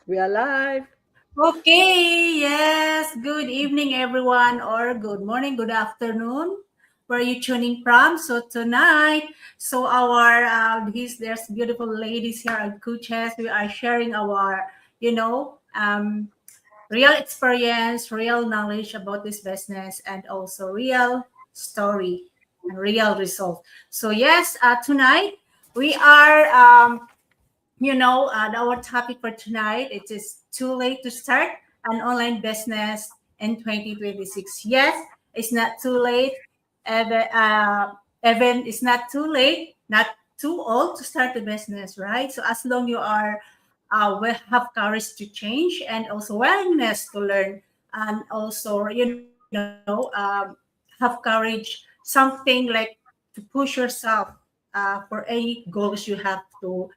We are live. Okay, yes. Good evening, everyone, or good morning, good afternoon. Where are you tuning from? So tonight, our there's beautiful ladies here at Coaches. We are sharing our, you know, um, real experience, real knowledge about this business, and also real story and real result. So yes, tonight we are our topic for tonight, it is too late to start an online business in 2026. Yes, it's not too late. Even it's not too late, not too old to start a business, right? So as long you are will have courage to change and also willingness to learn, and also have courage, something like to push yourself for any goals you have to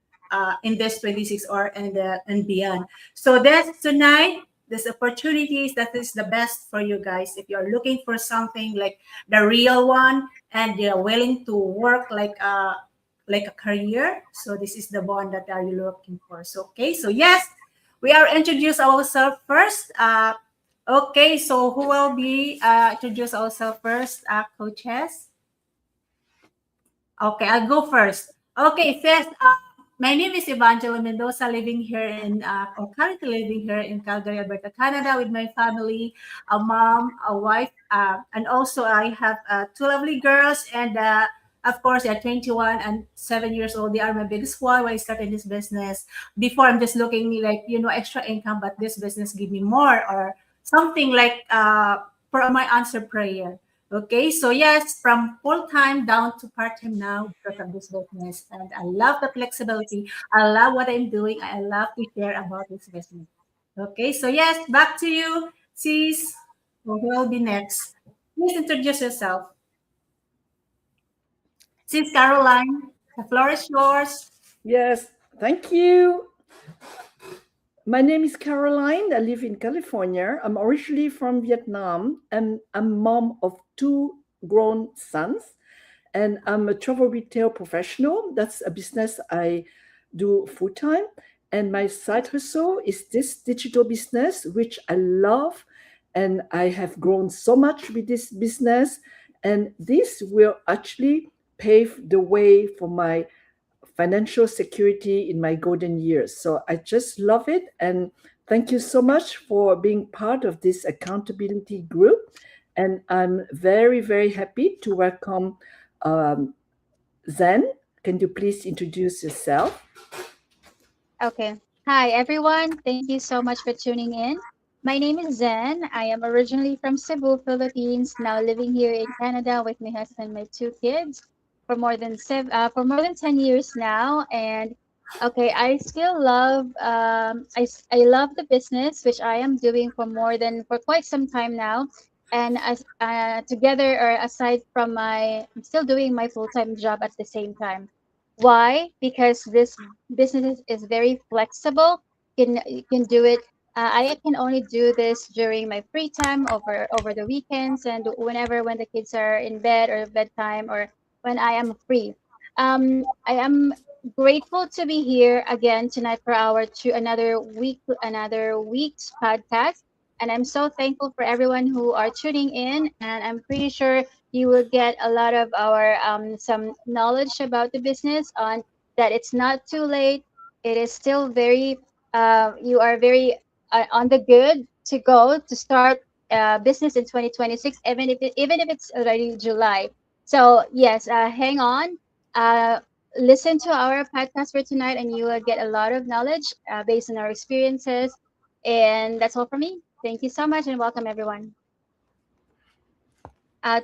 in this 26 or and beyond. So that's tonight. This opportunities that is the best for you guys if you're looking for something like the real one and you're willing to work like a career. So this is the one that are you looking for. So okay, so yes, we are introduce ourselves first. Okay, so who will be introduce ourselves first? Coaches. Okay, I'll go first. Okay, first, my name is Evangela Mendoza, living here or currently living here in Calgary, Alberta, Canada, with my family, a mom, a wife, and also I have two lovely girls, and of course, they're 21 and 7 years old. They are my biggest one when I started this business. Before, I'm just looking like, extra income, but this business give me more or something like for my answer prayer. Okay, so yes, from full time down to part time now because of this business. And I love the flexibility. I love what I'm doing. I love to share about this business. Okay, so yes, back to you, sis. Who will be next? Please introduce yourself. Sis Caroline, the floor is yours. Yes, thank you. My name is Caroline. I live in California. I'm originally from Vietnam and I'm mom of two grown sons. And I'm a travel retail professional. That's a business I do full time. And my side hustle is this digital business, which I love. And I have grown so much with this business. And this will actually pave the way for my financial security in my golden years. So I just love it. And thank you so much for being part of this accountability group. And I'm very, very happy to welcome um, Zen. Can you please introduce yourself? Okay. Hi, everyone. Thank you so much for tuning in. My name is Zen. I am originally from Cebu, Philippines, now living here in Canada with my husband and my two kids for more than 10 years now. And okay, I still love I love the business which I am doing for quite some time now. And as together or aside from I'm still doing my full-time job at the same time. Why? Because this business is very flexible. You can do it. I can only do this during my free time over the weekends and whenever when the kids are in bed or bedtime or when I am free. I am grateful to be here again tonight for our another week's podcast. And I'm so thankful for everyone who are tuning in. And I'm pretty sure you will get a lot of our some knowledge about the business on that it's not too late. It is still very you are very on the good to go to start business in 2026 even if it's already July. So yes, hang on, uh, listen to our podcast for tonight and you will get a lot of knowledge based on our experiences. And that's all for me. Thank you so much and welcome everyone. uh,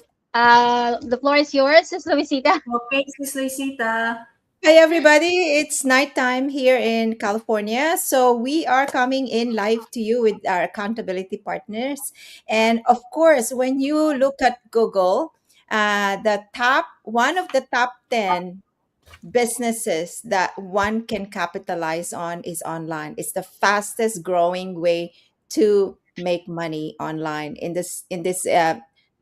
the floor is yours, Luisita. Okay, sis Luisita. Hi, everybody. It's nighttime here in California. So, we are coming in live to you with our accountability partners. And of course, when you look at Google, one of the top 10 businesses that one can capitalize on is online. It's the fastest growing way to make money online in this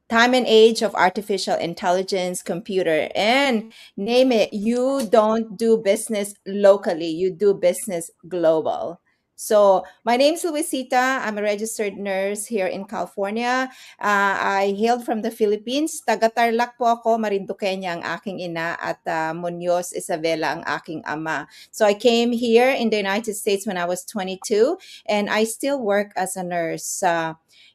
time and age of artificial intelligence, computer, and name it. You don't do business locally; you do business global. So my name's Luisita. I'm a registered nurse here in California. I hailed from the Philippines. Taga Tarlac po ako, Marinduqueña ang aking ina at Muñoz Isabela ang aking ama. So I came here in the United States when I was 22 and I still work as a nurse.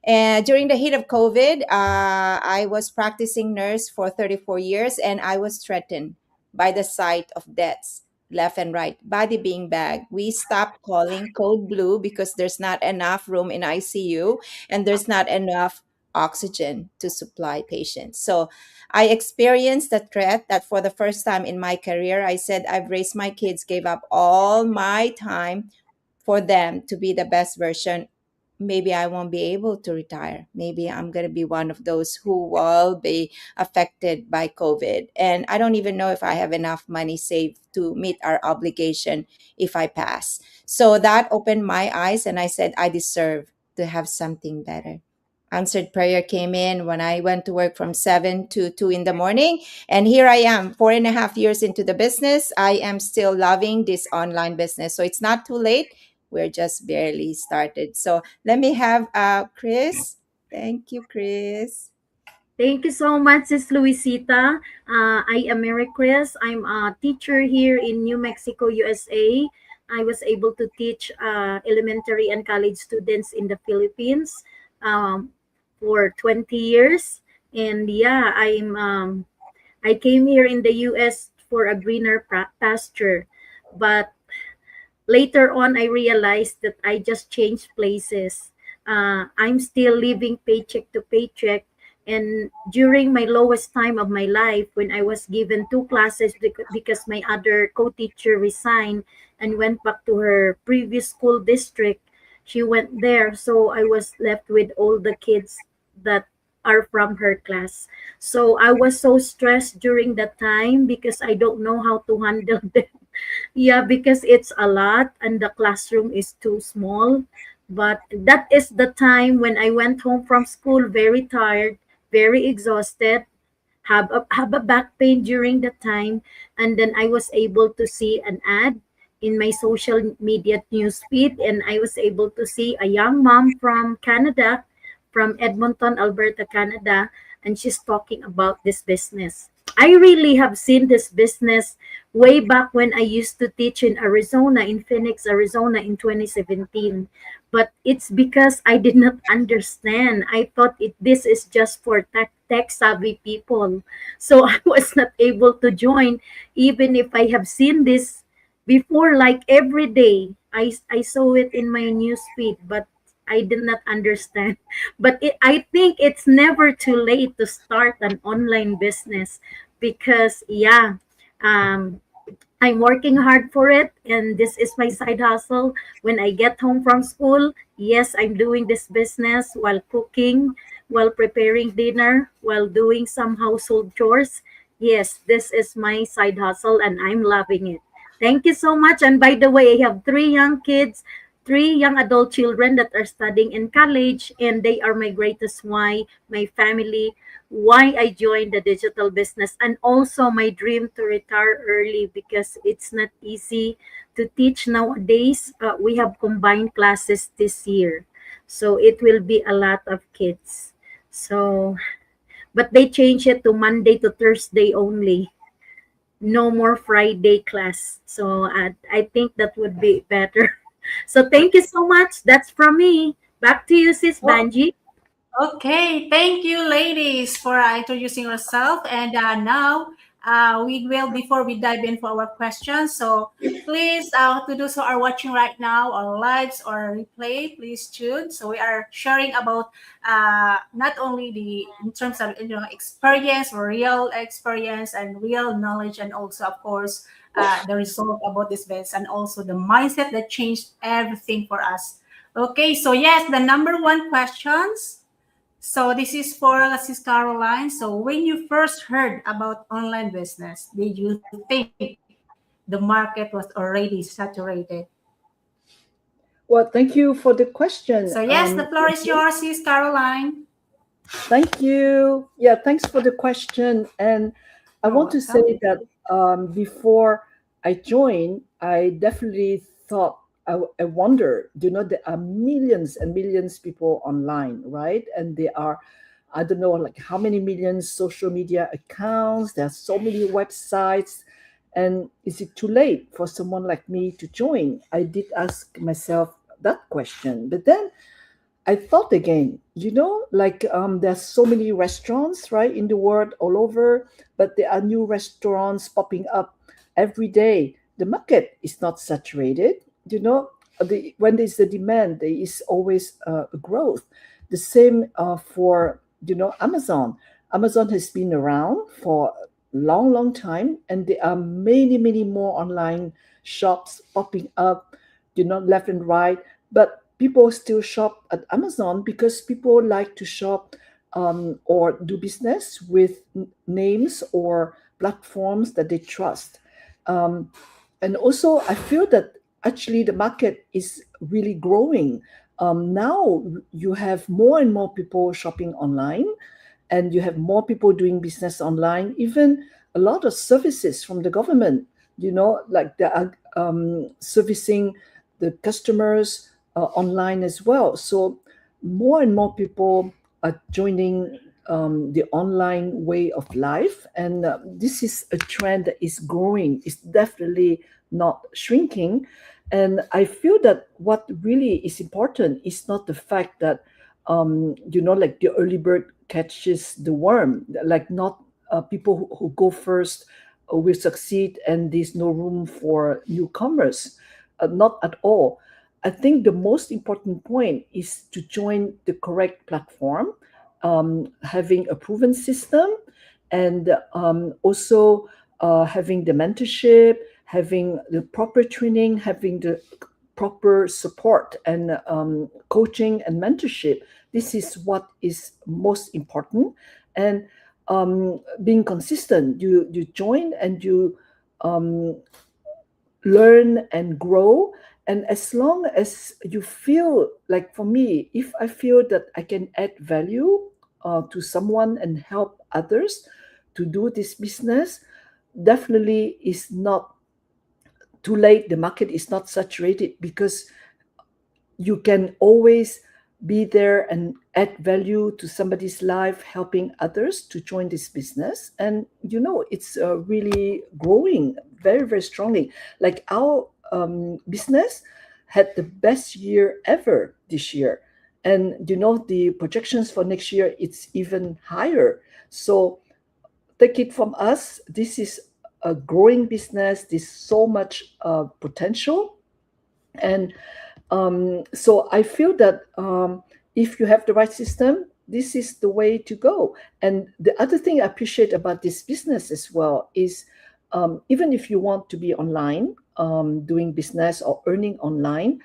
And during the heat of COVID, I was practicing nurse for 34 years and I was threatened by the sight of deaths left and right, body being bagged. We stopped calling code blue because there's not enough room in ICU and there's not enough oxygen to supply patients. So I experienced the threat that for the first time in my career, I said, I've raised my kids, gave up all my time for them to be the best version. Maybe I won't be able to retire. Maybe I'm going to be one of those who will be affected by COVID. And I don't even know if I have enough money saved to meet our obligation if I pass. So that opened my eyes, and I said, I deserve to have something better. Answered prayer came in when I went to work from 7 to 2 in the morning. And here I am, 4.5 years into the business. I am still loving this online business. So it's not too late. We're just barely started. So let me have Chris. Thank you, Chris. Thank you so much, Sis Luisita. I am Mary Chris. I'm a teacher here in New Mexico, USA. I was able to teach elementary and college students in the Philippines for 20 years. And yeah, I came here in the US for a greener pasture. But later on, I realized that I just changed places. I'm still living paycheck to paycheck. And during my lowest time of my life, when I was given 2 classes because my other co-teacher resigned and went back to her previous school district, she went there. So I was left with all the kids that are from her class. So I was so stressed during that time because I don't know how to handle them. Yeah, because it's a lot and the classroom is too small. But that is the time when I went home from school very tired, very exhausted, have a back pain during that time. And then I was able to see an ad in my social media news feed, and I was able to see a young mom from Canada, from Edmonton, Alberta, Canada, and she's talking about this business. I really have seen this business way back when I used to teach in Arizona, in Phoenix, Arizona in 2017. But it's because I did not understand. I thought this is just for tech savvy people. So I was not able to join, even if I have seen this before, like every day. I saw it in my news feed, but I did not understand. But I think it's never too late to start an online business because, yeah, um, I'm working hard for it, and this is my side hustle. When I get home from school, yes, I'm doing this business while cooking, while preparing dinner, while doing some household chores. Yes, this is my side hustle, and I'm loving it. Thank you so much. And by the way, I have 3 young kids, 3 young adult children that are studying in college, and they are my greatest why, my family, why I joined the digital business, and also my dream to retire early because it's not easy to teach nowadays. We have combined classes this year, so it will be a lot of kids. So, but they change it to Monday to Thursday only. No more Friday class. So I think that would be better. So thank you so much. That's from me. Back to you, Sis Well, Banji. okay, thank you, ladies, for introducing yourself. And now we will, before we dive in for our questions, so please, to those who are watching right now, or lives or replay, please tune. So we are sharing about not only the in terms of experience, or real experience and real knowledge, and also, of course, the result about this business, and also the mindset that changed everything for us. Okay, so yes, the number one questions, so this is for Sis Caroline. So when you first heard about online business, did you think the market was already saturated? Well, thank you for the question. So yes, the floor is yours, Sis Caroline. Thank you. Yeah, thanks for the question. And I You're want to welcome. say that before I joined, I definitely thought I wonder, there are millions and millions people online, right? And there are, I don't know, like how many millions social media accounts. There are so many websites. And is it too late for someone like me to join? I did ask myself that question. But then I thought again, like there's so many restaurants, right, in the world all over, but there are new restaurants popping up every day. The market is not saturated, when there's a demand, there is always a growth. The same for, Amazon. Amazon has been around for a long, long time, and there are many, many more online shops popping up, left and right, but people still shop at Amazon because people like to shop or do business with names or platforms that they trust. Um, and also, I feel that actually the market is really growing. Now you have more and more people shopping online, and you have more people doing business online, even a lot of services from the government, like they are servicing the customers online as well. So more and more people are joining the online way of life. And this is a trend that is growing. It's definitely not shrinking. And I feel that what really is important is not the fact that, like the early bird catches the worm, like not people who go first will succeed and there's no room for newcomers. Not at all. I think the most important point is to join the correct platform, having a proven system, and also having the mentorship, having the proper training, having the proper support and coaching and mentorship. This is what is most important. And being consistent, you join and you learn and grow. And as long as you feel like, for me, if I feel that I can add value to someone and help others to do this business, definitely is not too late. The market is not saturated, because you can always be there and add value to somebody's life, helping others to join this business. And it's really growing very, very strongly. Like our business had the best year ever this year, and the projections for next year, it's even higher. So take it from us, this is a growing business. There's so much potential. And so I feel that if you have the right system, this is the way to go. And the other thing I appreciate about this business as well is, even if you want to be online, doing business or earning online,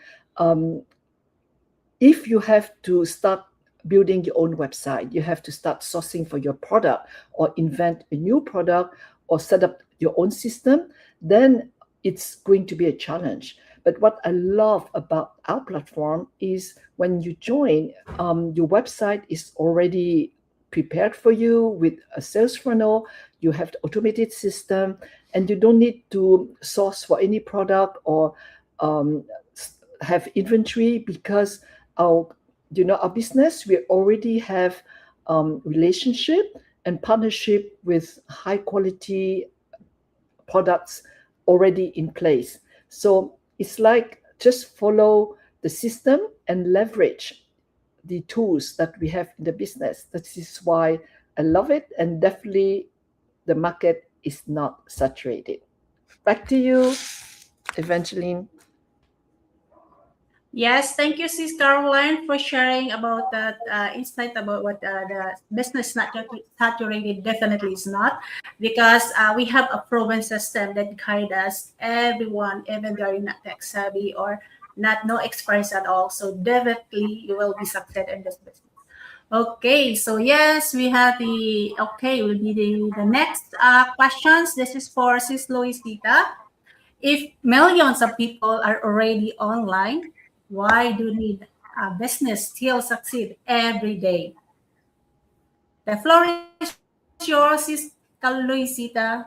if you have to start building your own website, you have to start sourcing for your product, or invent a new product, or set up your own system, then it's going to be a challenge. But what I love about our platform is when you join, your website is already prepared for you with a sales funnel. You have the automated system, and you don't need to source for any product or have inventory, because our business, we already have relationship and partnership with high quality products already in place. So it's like just follow the system and leverage the tools that we have in the business. That is why I love it, and definitely the market is not saturated. Back to you, Evangeline. Yes, thank you, Sis Caroline, for sharing about that insight about what the business not saturated. Definitely is not, because we have a proven system that guide us, everyone, even though you're not tech savvy or not no experience at all. So definitely you will be success in this business. Okay, so yes, we have will be the next questions. This is for Sis Luisita. If millions of people are already online, why do need a business still succeed every day? The floor is yours, Sis Luisita.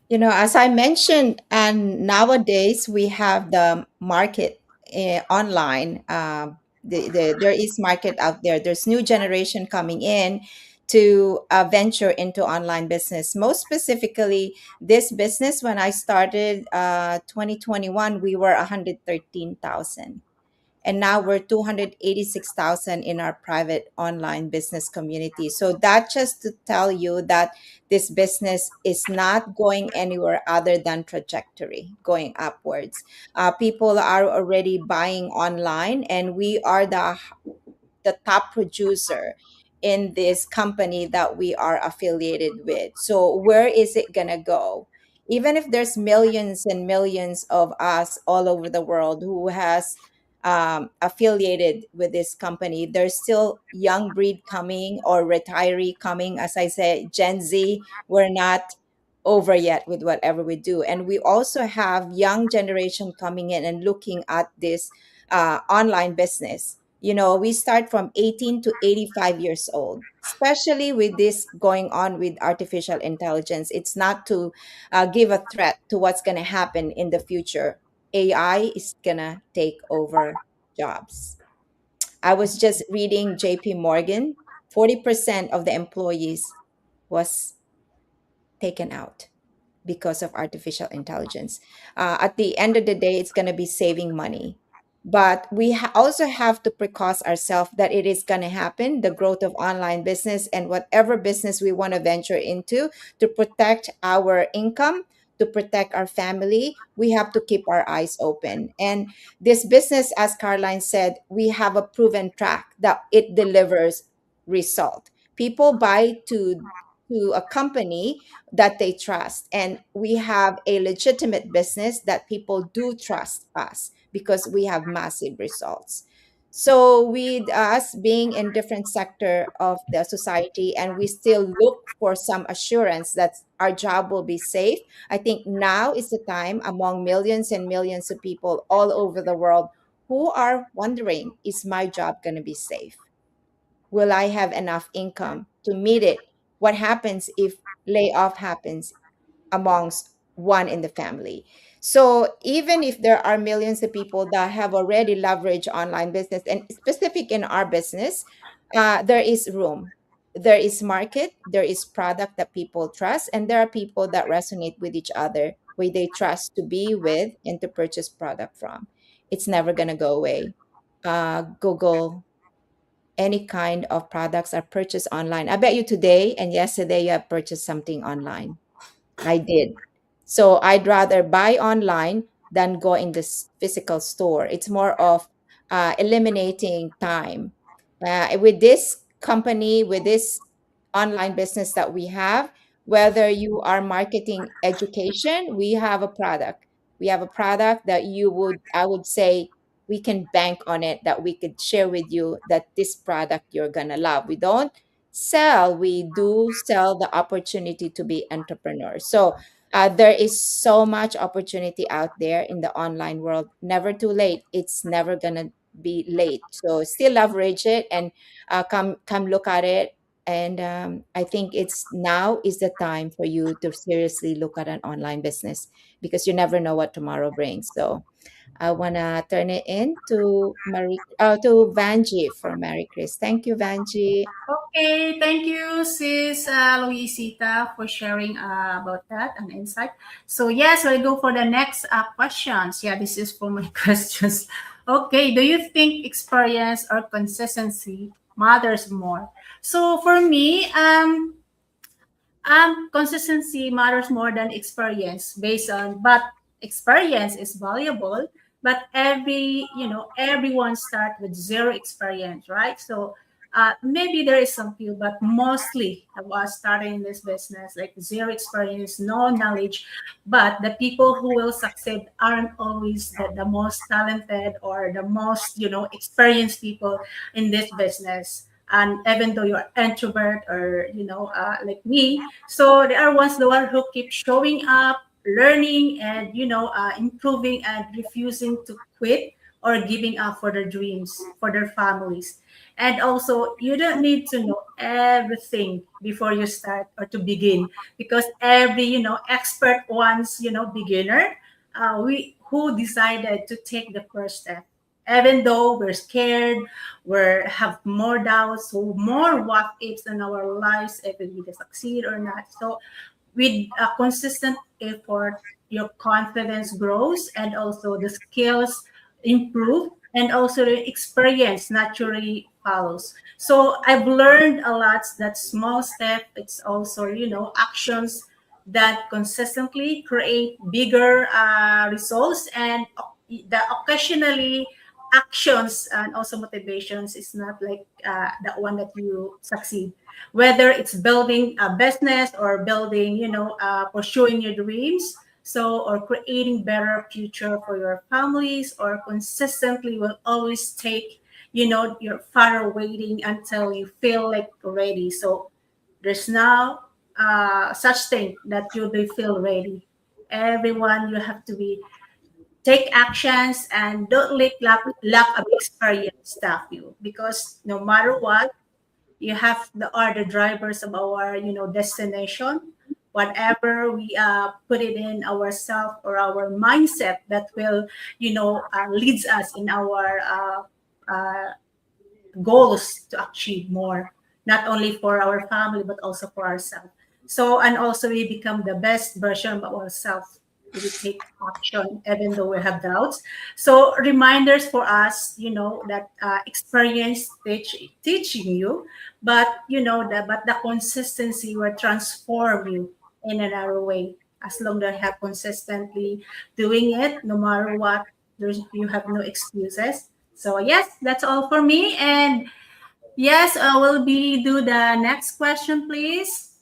As I mentioned, and nowadays we have the market online. There is market out there. There's new generation coming in to venture into online business. Most specifically, this business, when I started 2021, we were 113,000. And now we're 286,000 in our private online business community. So that just to tell you that this business is not going anywhere other than trajectory, going upwards. People are already buying online, and we are the top producer in this company that we are affiliated with. So where is it going to go? Even if there's millions and millions of us all over the world who has affiliated with this company, there's still young breed coming or retiree coming. As I said, Gen Z, we're not over yet with whatever we do. And we also have young generation coming in and looking at this online business. We start from 18 to 85 years old, especially with this going on with artificial intelligence. It's not to give a threat to what's going to happen in the future. AI is going to take over jobs. I was just reading JP Morgan, 40% of the employees was taken out because of artificial intelligence. At the end of the day, it's going to be saving money. But we also have to precaution ourselves that it is going to happen, the growth of online business and whatever business we want to venture into, to protect our income, to protect our family. We have to keep our eyes open. And this business, as Caroline said, we have a proven track that it delivers result. People buy to a company that they trust. And we have a legitimate business that people do trust us because we have massive results. So with us being in different sector of the society, and we still look for some assurance that our job will be safe, I think now is the time among millions and millions of people all over the world who are wondering, is my job going to be safe? Will I have enough income to meet it? What happens if layoff happens amongst one in the family? So even if there are millions of people that have already leveraged online business, and specific in our business, there is room. There is market, there is product that people trust, and there are people that resonate with each other, where they trust to be with and to purchase product from. It's never going to go away. Google, any kind of products are purchased online. I bet you today and yesterday you have purchased something online. I did. So I'd rather buy online than go in this physical store. It's more of eliminating time. With this company, with this online business that we have, whether you are marketing education, we have a product. We have a product that I would say, we can bank on it, that we could share with you that this product you're going to love. We don't sell, we do sell the opportunity to be entrepreneurs. So there is so much opportunity out there in the online world. Never too late. It's never gonna be late. So still leverage it and come look at it. And I think it's now is the time for you to seriously look at an online business, because you never know what tomorrow brings. So I wanna turn it in to Vanji from Mary Chris. Thank you, Vanji. Okay, thank you, sis Luisita, for sharing about that and insight. So yes, I go for the next questions. Yeah, this is for my questions. Okay, do you think experience or consistency matters more? So for me, consistency matters more than experience, based on, but experience is valuable. But everyone start with zero experience, right? So maybe there is some few, but mostly I was starting in this business like zero experience, no knowledge. But the people who will succeed aren't always the most talented or the most experienced people in this business. And even though you're introvert or like me, so there are ones the one who keep showing up, learning, and improving, and refusing to quit or giving up for their dreams, for their families. And also, you don't need to know everything before you start or to begin, because every expert wants beginner, we who decided to take the first step. Even though we're scared, we have more doubts, so more what ifs in our lives if we will succeed or not. So with a consistent effort, your confidence grows, and also the skills improve, and also the experience naturally follows. So I've learned a lot that small step, it's also actions that consistently create bigger results, and the occasionally actions and also motivations is not like the one that you succeed, whether it's building a business or building pursuing your dreams, so or creating better future for your families, or consistently will always take you're far waiting until you feel like ready. So there's now such thing that you'll be feel ready. Everyone, you have to be take actions, and don't let lack of experience stop you, because no matter what, you have the are the drivers of our destination. Whatever we put it in ourselves or our mindset, that will leads us in our goals to achieve more, not only for our family but also for ourselves. So, and also we become the best version of ourselves if we take action even though we have doubts. So reminders for us, that experience teaching you, but the consistency will transform you in another way. As long as you have consistently doing it, no matter what, you have no excuses. So yes, that's all for me. And yes, will be do the next question, please.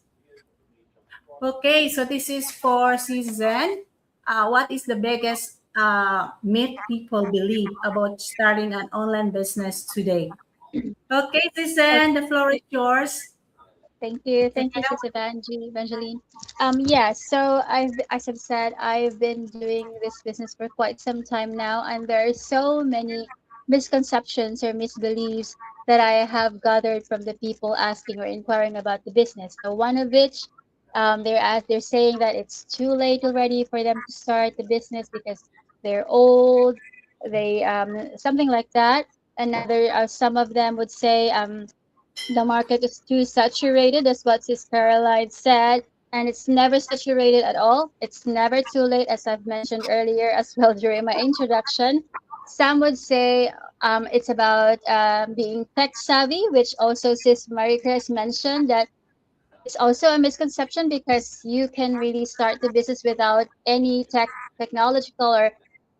Okay, so this is for Susan. What is the biggest myth people believe about starting an online business today? Okay, Susan, the floor is yours. Thank you, Sis Evangeline. Yeah, so as I've said, I've been doing this business for quite some time now, and there are so many misconceptions or misbeliefs that I have gathered from the people asking or inquiring about the business. So one of which, they're saying that it's too late already for them to start the business because they're old, they something like that. Another, some of them would say, the market is too saturated, as what Sis Caroline said, and it's never saturated at all. It's never too late, as I've mentioned earlier as well during my introduction. Some would say it's about being tech savvy, which also Sis Marie Chris mentioned that it's also a misconception because you can really start the business without any technological or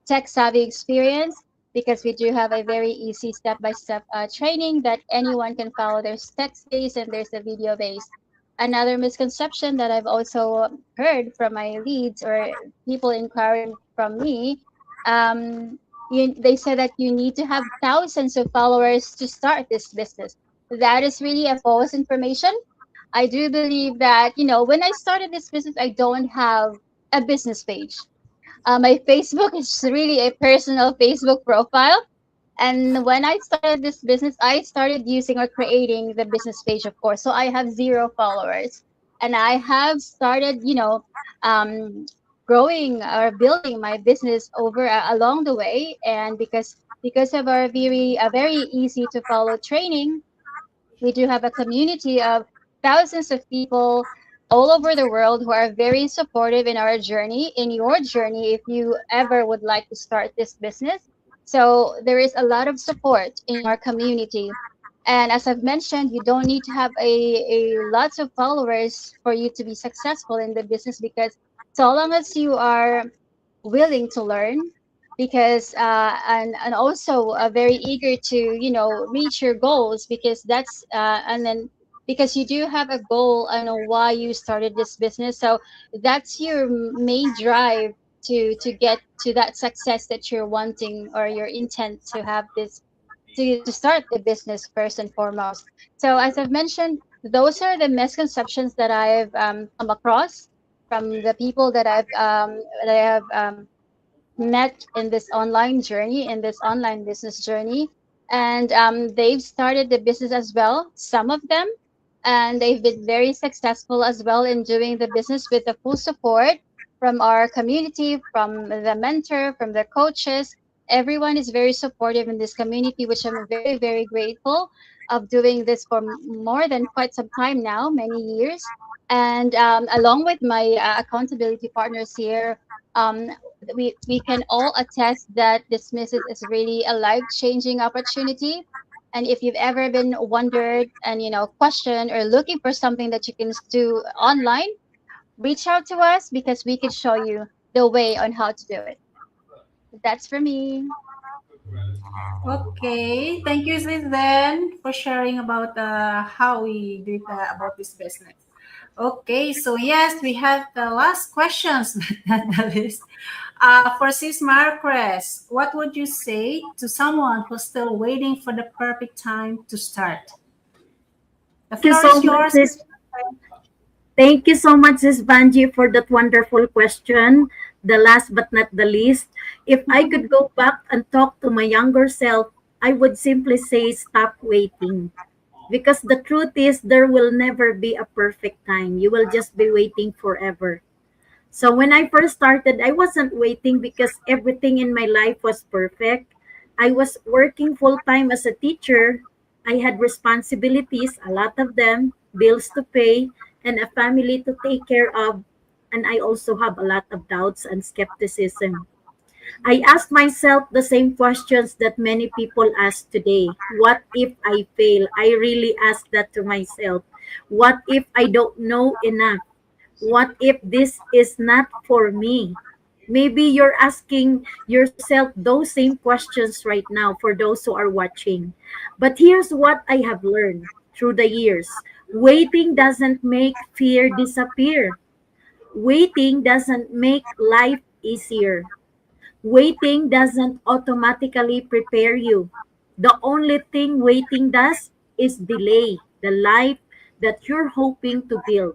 tech savvy experience, because we do have a very easy step-by-step training that anyone can follow. There's text-based and there's a video-based. Another misconception that I've also heard from my leads or people inquiring from me, they say that you need to have thousands of followers to start this business. That is really a false information. I do believe that, when I started this business, I don't have a business page. My Facebook is really a personal Facebook profile. And when I started this business, I started using or creating the business page, of course. So I have zero followers. And I have started, um, growing or building my business over along the way. And because of our very easy to follow training, we do have a community of thousands of people all over the world who are very supportive in our journey, in your journey, if you ever would like to start this business. So there is a lot of support in our community. And as I've mentioned, you don't need to have a lots of followers for you to be successful in the business, because so long as you are willing to learn, because and also very eager to reach your goals, because that's and then because you do have a goal and why you started this business, so that's your main drive to get to that success that you're wanting, or your intent to have this, to start the business first and foremost. So as I've mentioned, those are the misconceptions that I've come across from the people that I have met in this online journey, in this online business journey. And they've started the business as well, some of them. And they've been very successful as well in doing the business with the full support from our community, from the mentor, from the coaches. Everyone is very supportive in this community, which I'm very, very grateful of doing this for more than quite some time now, many years. And along with my accountability partners here, um, we can all attest that this message is really a life-changing opportunity. And if you've ever been wondered and question or looking for something that you can do online, reach out to us because we can show you the way on how to do it. That's for me. Okay, thank you, Then, for sharing about how we did about this business. Okay, so yes, we have the last questions, but not the least. For Sis Marcres, what would you say to someone who's still waiting for the perfect time to start? The Thank you floor so is much, yours. sis. Thank you so much, Sis Banji, for that wonderful question. The last but not the least, if I could go back and talk to my younger self, I would simply say stop waiting. Because the truth is, there will never be a perfect time. You will just be waiting forever. So when I first started, I wasn't waiting because everything in my life was perfect. I was working full time as a teacher. I had responsibilities, a lot of them, bills to pay, and a family to take care of. And I also have a lot of doubts and skepticism. I ask myself the same questions that many people ask today. What if I fail? I really ask that to myself. What if I don't know enough? What if this is not for me? Maybe you're asking yourself those same questions right now for those who are watching. But here's what I have learned through the years: waiting doesn't make fear disappear, waiting doesn't make life easier. Waiting doesn't automatically prepare you. The only thing waiting does is delay the life that you're hoping to build.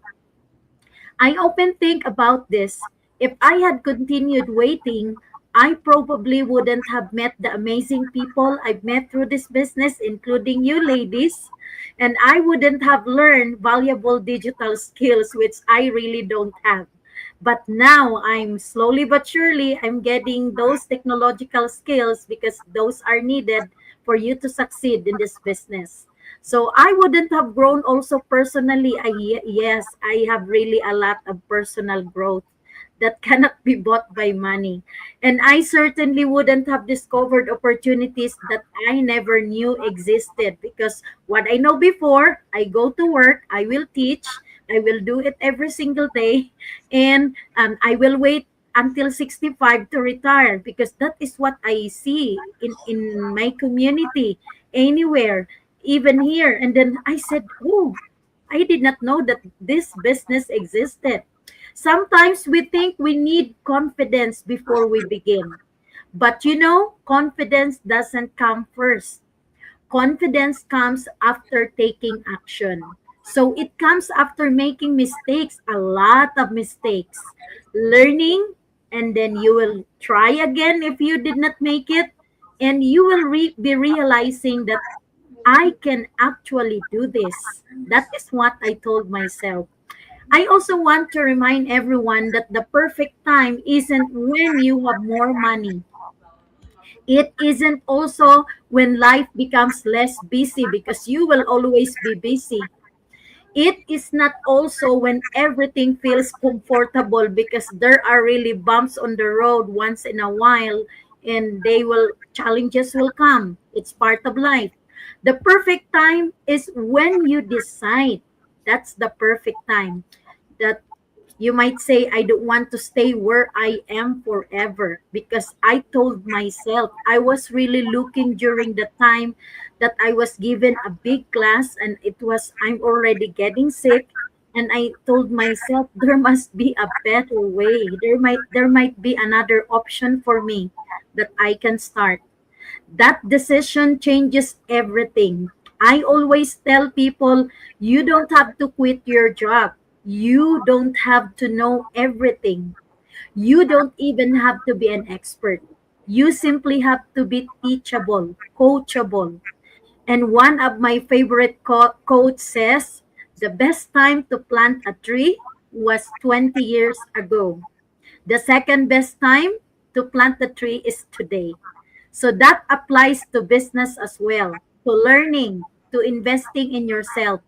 I often think about this. If I had continued waiting, I probably wouldn't have met the amazing people I've met through this business, including you ladies. And I wouldn't have learned valuable digital skills, which I really don't have. But now I'm slowly but surely I'm getting those technological skills because those are needed for you to succeed in this business. So I wouldn't have grown also personally. Yes, I have really a lot of personal growth that cannot be bought by money. And I certainly wouldn't have discovered opportunities that I never knew existed because what I know before, I go to work, I will teach, I will do it every single day, and I will wait until 65 to retire because that is what I see in my community anywhere, even here. And then I said, oh, I did not know that this business existed. Sometimes we think we need confidence before we begin. But confidence doesn't come first. Confidence comes after taking action. So it comes after making mistakes, a lot of mistakes, learning, and then you will try again if you did not make it. And you will be realizing that I can actually do this. That is what I told myself. I also want to remind everyone that the perfect time isn't when you have more money. It isn't also when life becomes less busy because you will always be busy. It is not also when everything feels comfortable because there are really bumps on the road once in a while, and challenges will come. It's part of life. The perfect time is when you decide. That's the perfect time. That you might say, I don't want to stay where I am forever because I told myself I was really looking during the time that I was given a big class and I'm already getting sick. And I told myself there must be a better way. There might be another option for me that I can start. That decision changes everything. I always tell people you don't have to quit your job. You don't have to know everything. You don't even have to be an expert. You simply have to be teachable, coachable. And one of my favorite quotes says, the best time to plant a tree was 20 years ago. The second best time to plant the tree is today. So that applies to business as well, to learning, to investing in yourself,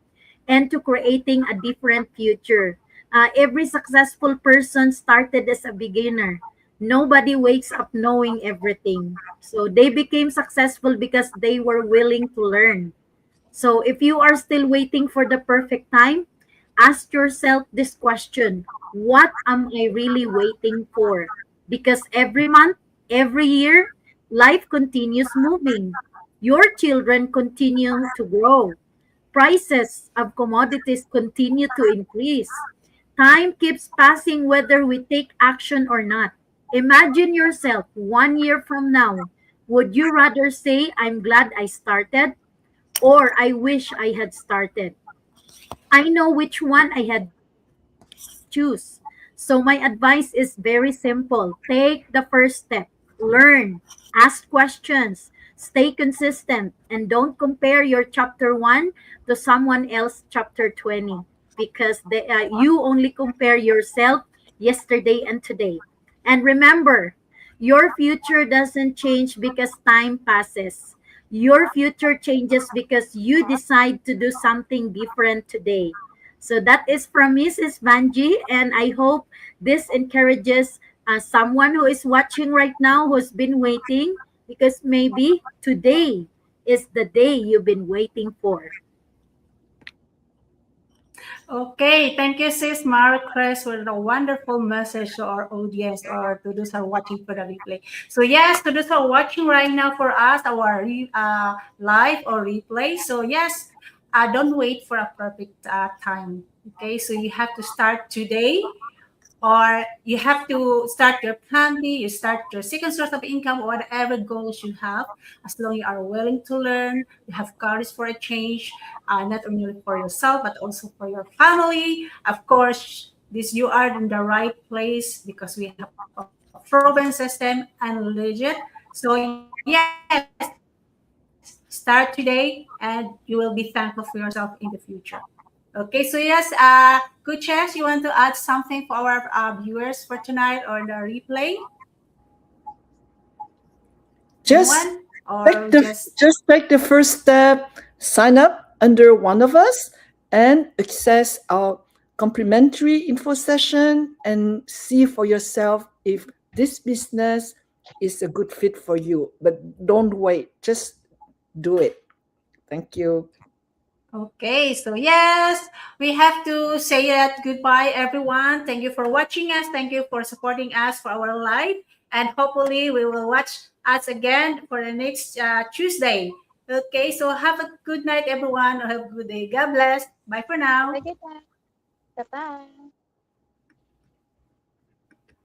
and to creating a different future. Every successful person started as a beginner. Nobody wakes up knowing everything. So they became successful because they were willing to learn. So if you are still waiting for the perfect time, ask yourself this question: what am I really waiting for? Because every month, every year, life continues moving. Your children continue to grow. Prices of commodities continue to increase. Time keeps passing whether we take action or not. Imagine yourself 1 year from now. Would you rather say, I'm glad I started, or I wish I had started? I know which one I had choose. So my advice is very simple. Take the first step. Learn. Ask questions. Stay consistent. And don't compare your chapter 1 to someone else chapter 20, because you only compare yourself yesterday and today. And remember, your future doesn't change because time passes. Your future changes because you decide to do something different today. So that is from Mrs. Vanji, and I hope this encourages someone who is watching right now who's been waiting, because maybe today is the day you've been waiting for. Okay, thank you, Sis Mary Chris, for the wonderful message to our audience or to those who are watching for the replay. So yes, to those who are watching right now for us, our live or replay. So yes, don't wait for a perfect time. Okay, so you have to start today, or you have to start your plan B, you start your second source of income, or whatever goals you have, as long you are willing to learn, you have courage for a change, not only for yourself, but also for your family. Of course, this you are in the right place because we have a proven system and legit. So yes, start today and you will be thankful for yourself in the future. Okay, so yes, Good Chess, you want to add something for our viewers for tonight or the replay? Anyone? Just Or just just take the first step, sign up under one of us, and access our complimentary info session and see for yourself if this business is a good fit for you. But don't wait, just do it. Thank you. okay, so yes, we have to say that goodbye, everyone. Thank you for watching us. Thank you for supporting us for our live. And hopefully, we will watch us again for the next Tuesday. Okay, so have a good night, everyone. Have a good day. God bless. Bye for now. Bye, bye. Bye-bye.